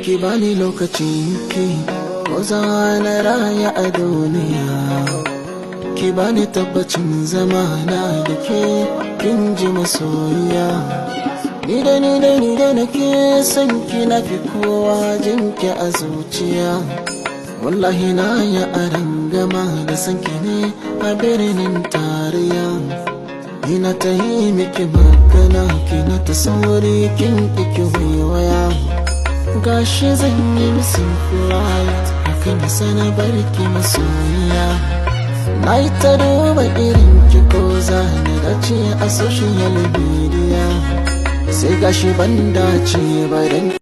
Ki bani lokacin ki, ko za na raya a duniya. Ki bani tabbacin zamana da ke, kin ji masoyiya. Ni da nake son ki, na fi kowa jin ki a zuciya. Wallahi na ya arangama da san ki ne a birnin tarayya. Ina ta yi miki magana, kina ta sauri, kin ki waya. Gashi zan yi missing flight, hakan sana barki masoyiya. Na yi ta duba irin ki, ko zane dace a social media. Sai gashi ban dace ba dan